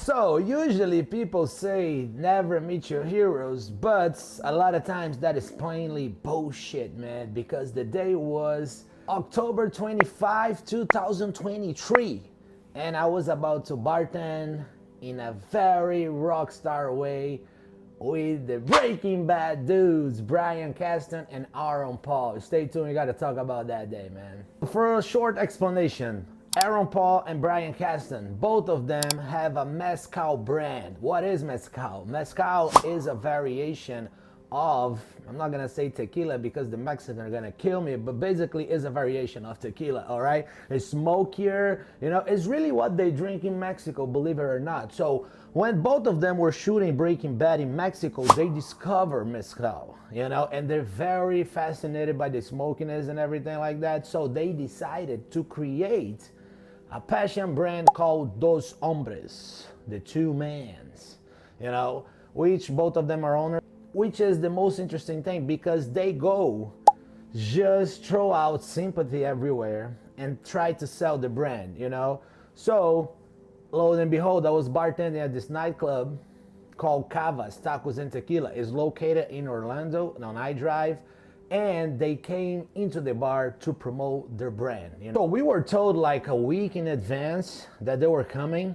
So, usually people say never meet your heroes, but a lot of times that is plainly bullshit, man, because the day was October 25, 2023, and I was about to bartend in a very rock star way with the Breaking Bad dudes, Bryan Cranston and Aaron Paul. Stay tuned, we gotta talk about that day, man. For a short explanation, Aaron Paul and Bryan Cranston, both of them have a mezcal brand. What is mezcal? Mezcal is a variation of, I'm not gonna say tequila because the Mexicans are gonna kill me, but basically is a variation of tequila, all right? It's smokier, you know, it's really what they drink in Mexico, believe it or not. So when both of them were shooting Breaking Bad in Mexico, they discovered mezcal, you know, and they're very fascinated by the smokiness and everything like that. So they decided to create a passion brand called Dos Hombres, the two mans, you know, which both of them are owners, which is the most interesting thing because they go just throw out sympathy everywhere and try to sell the brand, you know. So lo and behold, I was bartending at this nightclub called Cavas Tacos and Tequila. It's located in Orlando on iDrive, and they came into the bar to promote their brand, you know. So we were told like a week in advance that they were coming,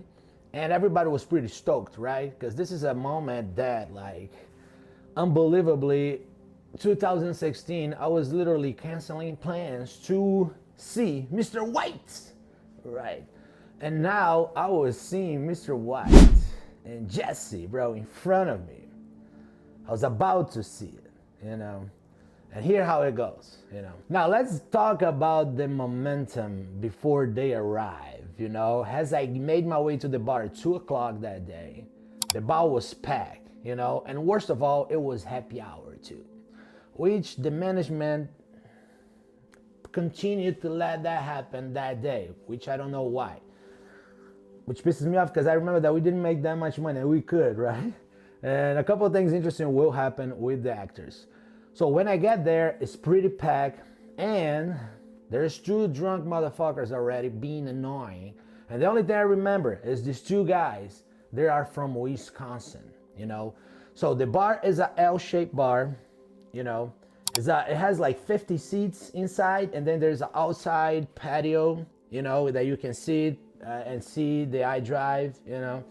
and everybody was pretty stoked, right? Because this is a moment that, like, unbelievably, 2016, I was literally canceling plans to see Mr. White, right? And now I was seeing Mr. White and Jesse, bro, in front of me. I was about to see it, you know. And here's how it goes, you know. Now let's talk about the momentum before they arrive, you know. As I made my way to the bar at 2 o'clock that day, the bar was packed, you know. And worst of all, it was happy hour too, which the management continued to let that happen that day, which I don't know why. Which pisses me off because I remember that we didn't make that much money. We could, right? And a couple of things interesting will happen with the actors. So when I get there, it's pretty packed, and there's two drunk motherfuckers already being annoying. And the only thing I remember is these two guys, they are from Wisconsin, you know. So the bar is a L-shaped bar, you know. It has like 50 seats inside, and then there's an outside patio, you know, that you can sit and see the iDrive, you know.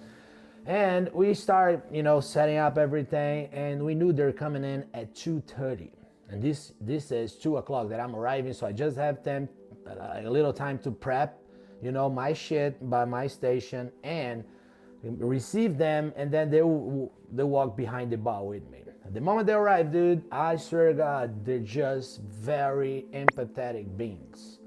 And we start, you know, setting up everything, and we knew they're coming in at 2:30. And this is 2 o'clock that I'm arriving, so I just have them a little time to prep, you know, my shit by my station and receive them, and then they walk behind the bar with me. At the moment they arrive, dude, I swear to God, they're just very empathetic beings.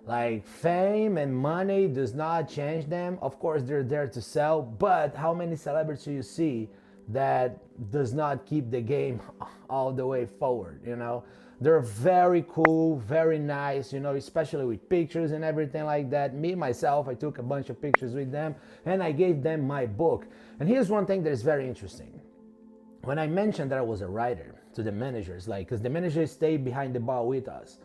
Like, fame and money does not change them. Of course, they're there to sell, but how many celebrities do you see that does not keep the game all the way forward, you know? They're very cool, very nice, you know, especially with pictures and everything like that. Me, myself, I took a bunch of pictures with them, and I gave them my book. And here's one thing that is very interesting. When I mentioned that I was a writer to the managers, like, because the managers stayed behind the bar with us,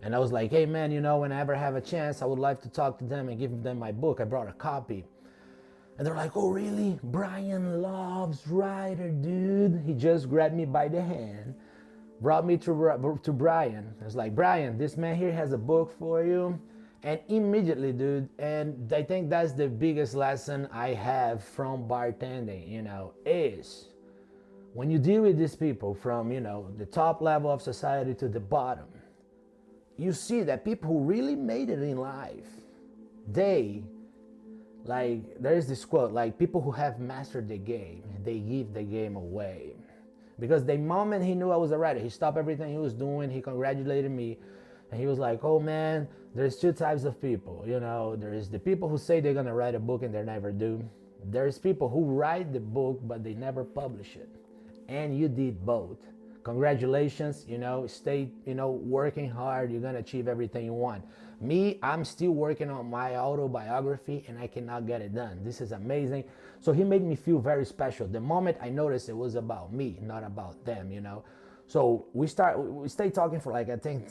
and I was like, hey man, you know, whenever I have a chance, I would like to talk to them and give them my book. I brought a copy. And they're like, oh really? Bryan loves writer, dude. He just grabbed me by the hand, brought me to Bryan. I was like, Bryan, this man here has a book for you. And immediately, dude, and I think that's the biggest lesson I have from bartending, you know, is when you deal with these people from, you know, the top level of society to the bottom, you see that people who really made it in life, they, like, there's this quote, like, people who have mastered the game, they give the game away. Because the moment he knew I was a writer, he stopped everything he was doing, he congratulated me, and he was like, oh man, there's two types of people, you know. There's the people who say they're gonna write a book and they never do. There's people who write the book but they never publish it. And you did both. Congratulations, you know, stay, you know, working hard, you're gonna achieve everything you want. Me, I'm still working on my autobiography and I cannot get it done. This is amazing. So he made me feel very special. The moment I noticed it was about me, not about them, you know. So we stay talking for like, I think,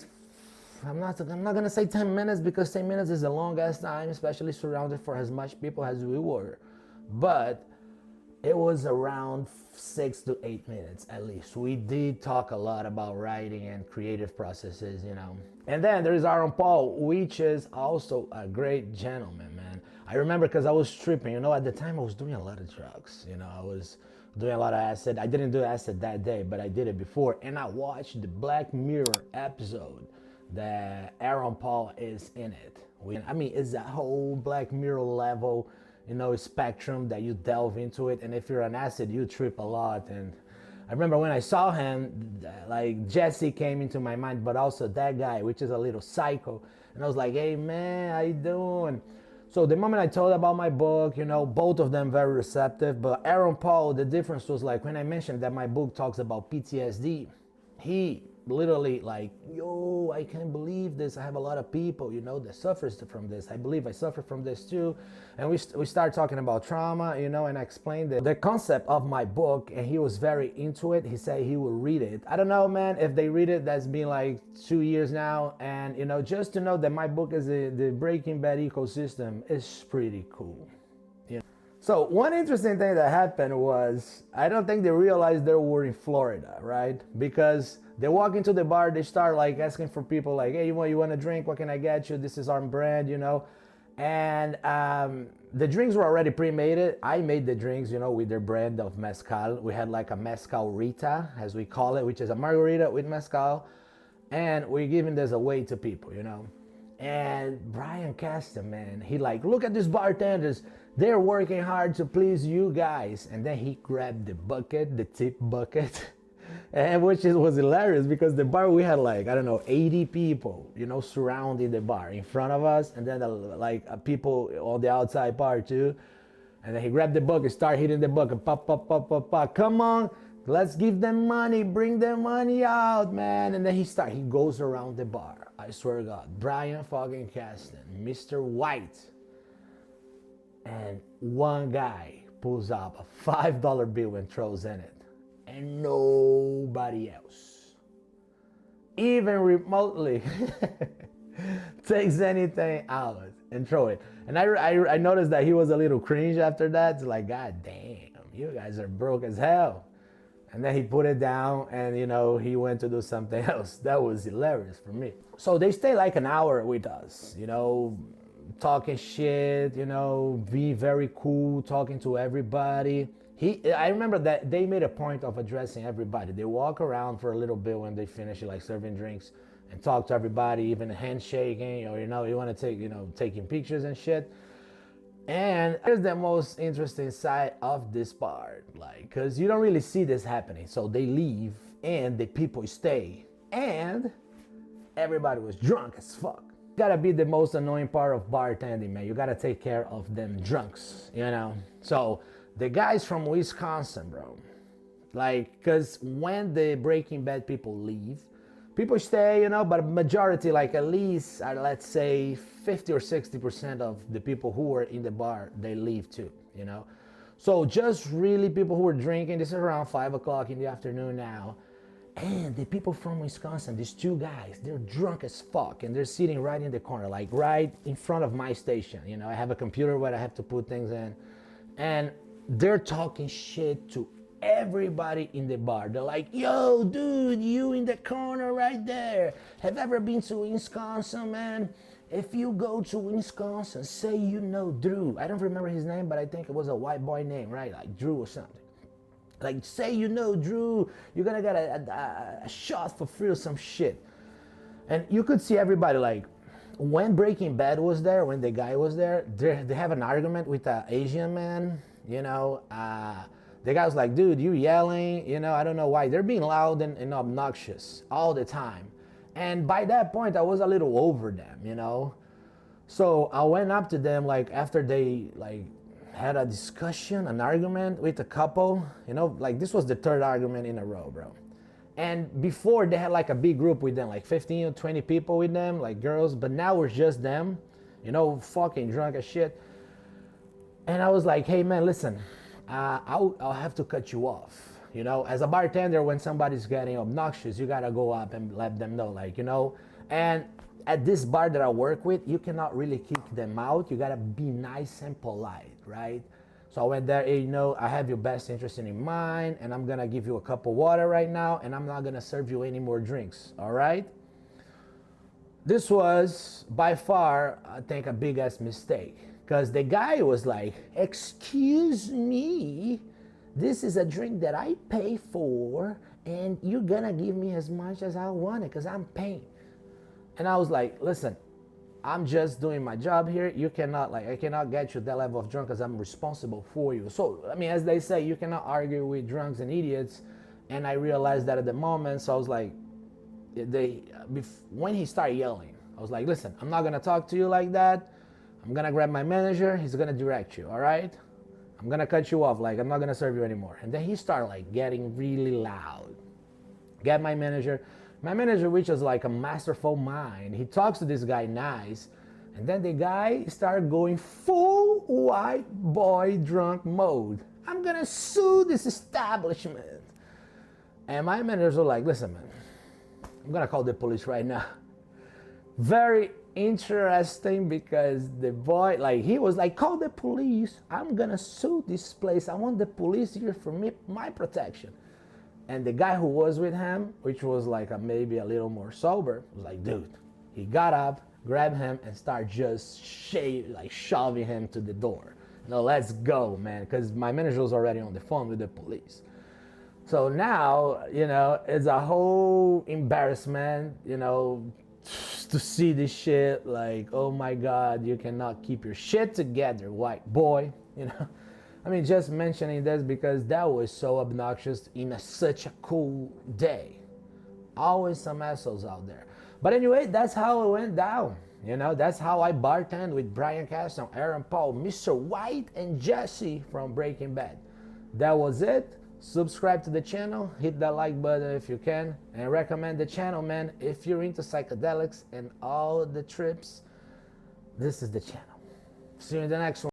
I'm not gonna say 10 minutes because 10 minutes is a long ass time, especially surrounded for as much people as we were. But It was around 6 to 8 minutes at least. We did talk a lot about writing and creative processes, you know. And then there's Aaron Paul, which is also a great gentleman, man. I remember because I was tripping, you know, at the time I was doing a lot of drugs, you know, I was doing a lot of acid. I didn't do acid that day, but I did it before. And I watched the Black Mirror episode that Aaron Paul is in it. I mean, it's a whole Black Mirror level, you know, spectrum that you delve into it. And if you're an acid, you trip a lot. And I remember when I saw him, like Jesse came into my mind, but also that guy, which is a little psycho. And I was like, hey man, how you doing? So the moment I told about my book, you know, both of them very receptive. But Aaron Paul, the difference was like when I mentioned that my book talks about PTSD, he literally like, yo, I can't believe this. I have a lot of people, you know, that suffers from this. I believe I suffer from this too. And we started talking about trauma, you know, and I explained the concept of my book, and he was very into it. He said he will read it. I don't know, man, if they read it. That's been like 2 years now. And, you know, just to know that my book is the Breaking Bad ecosystem is pretty cool. So one interesting thing that happened was, I don't think they realized they were in Florida, right? Because they walk into the bar, they start like asking for people like, hey, you want a drink? What can I get you? This is our brand, you know? And the drinks were already pre-made. I made the drinks, you know, with their brand of mezcal. We had like a mezcal Rita, as we call it, which is a margarita with mezcal. And we're giving this away to people, you know? And Bryan Cranston, man, he like, look at these bartenders. They're working hard to please you guys. And then he grabbed the bucket, the tip bucket, and which was hilarious because the bar, we had like, I don't know, 80 people, you know, surrounding the bar in front of us. And then people on the outside bar too. And then he grabbed the bucket, started hitting the bucket, pop, pop, pop, pop, pop. Come on, let's give them money, bring their money out, man. And then he goes around the bar. I swear to God, Bryan fucking Cranston, Mr. White. And one guy pulls up a $5 bill and throws in it. And nobody else, even remotely, takes anything out and throw it. And I noticed that he was a little cringe after that. It's like, God damn, you guys are broke as hell. And then he put it down and, you know, he went to do something else. That was hilarious for me. So they stay like an hour with us, you know, talking shit, you know, being very cool, talking to everybody. I remember that they made a point of addressing everybody. They walk around for a little bit when they finish like serving drinks and talk to everybody, even handshaking, or, you know, you want to take, you know, taking pictures and shit. And here's the most interesting side of this part, like, because you don't really see this happening. So they leave and the people stay, and everybody was drunk as fuck. Gotta be the most annoying part of bartending, man. You gotta take care of them drunks, you know? So the guys from Wisconsin, bro, like, because when the Breaking Bad people leave, people stay, you know, but majority, like at least, let's say 50 or 60% of the people who were in the bar, they leave too, you know? So just really people who were drinking, this is around 5 o'clock in the afternoon now, and the people from Wisconsin, these two guys, they're drunk as fuck, and they're sitting right in the corner, like right in front of my station, you know? I have a computer where I have to put things in, and they're talking shit to everybody in the bar. They're like, yo, dude, you in the corner right there. Have ever been to Wisconsin, man? If you go to Wisconsin, say you know Drew. I don't remember his name, but I think it was a white boy name, right? Like Drew or something. Like, say you know Drew, you're gonna get a shot for free or some shit. And you could see everybody, like, when Breaking Bad was there, when the guy was there, they have an argument with an Asian man, you know. The guy was like, dude, you yelling, you know, I don't know why. They're being loud and obnoxious all the time. And by that point, I was a little over them, you know. So I went up to them, like, after they, like, had a discussion, an argument with a couple, you know, like, this was the third argument in a row, bro. And before, they had, like, a big group with them, like 15 or 20 people with them, like girls, but now it's just them, you know, fucking drunk as shit. And I was like, hey, man, listen, I'll have to cut you off. You know, as a bartender, when somebody's getting obnoxious, you gotta go up and let them know, like, you know. And at this bar that I work with, you cannot really kick them out. You gotta be nice and polite, right? So I went there, hey, you know, I have your best interest in mind, and I'm gonna give you a cup of water right now, and I'm not gonna serve you any more drinks, all right? This was by far, I think, a big ass mistake, because the guy was like, excuse me, this is a drink that I pay for, and you're gonna give me as much as I want it, because I'm paying. And I was like, listen, I'm just doing my job here. You cannot, like, I cannot get you that level of drunk because I'm responsible for you. So, I mean, as they say, you cannot argue with drunks and idiots. And I realized that at the moment. So I was like, when he started yelling, I was like, listen, I'm not going to talk to you like that. I'm going to grab my manager. He's going to direct you, all right? I'm going to cut you off. Like, I'm not going to serve you anymore. And then he started, like, getting really loud. Get my manager, which is like a masterful mind, he talks to this guy nice, and then the guy started going full white boy drunk mode. I'm gonna sue this establishment. And my managers were like, listen, man, I'm gonna call the police right now. Very interesting, because the boy, like, he was like, call the police. I'm gonna sue this place. I want the police here for me, my protection. And the guy who was with him, which was like maybe a little more sober, was like, dude. He got up, grabbed him, and started just shoving him to the door. No, let's go, man, because my manager was already on the phone with the police. So now, you know, it's a whole embarrassment, you know, to see this shit. Like, oh my God, you cannot keep your shit together, white boy, you know. I mean, just mentioning this because that was so obnoxious in such a cool day. Always some assholes out there. But anyway, that's how it went down. You know, that's how I bartended with Bryan Cranston, Aaron Paul, Mr. White, and Jesse from Breaking Bad. That was it. Subscribe to the channel, hit that like button if you can, and recommend the channel, man. If you're into psychedelics and all the trips, this is the channel. See you in the next one.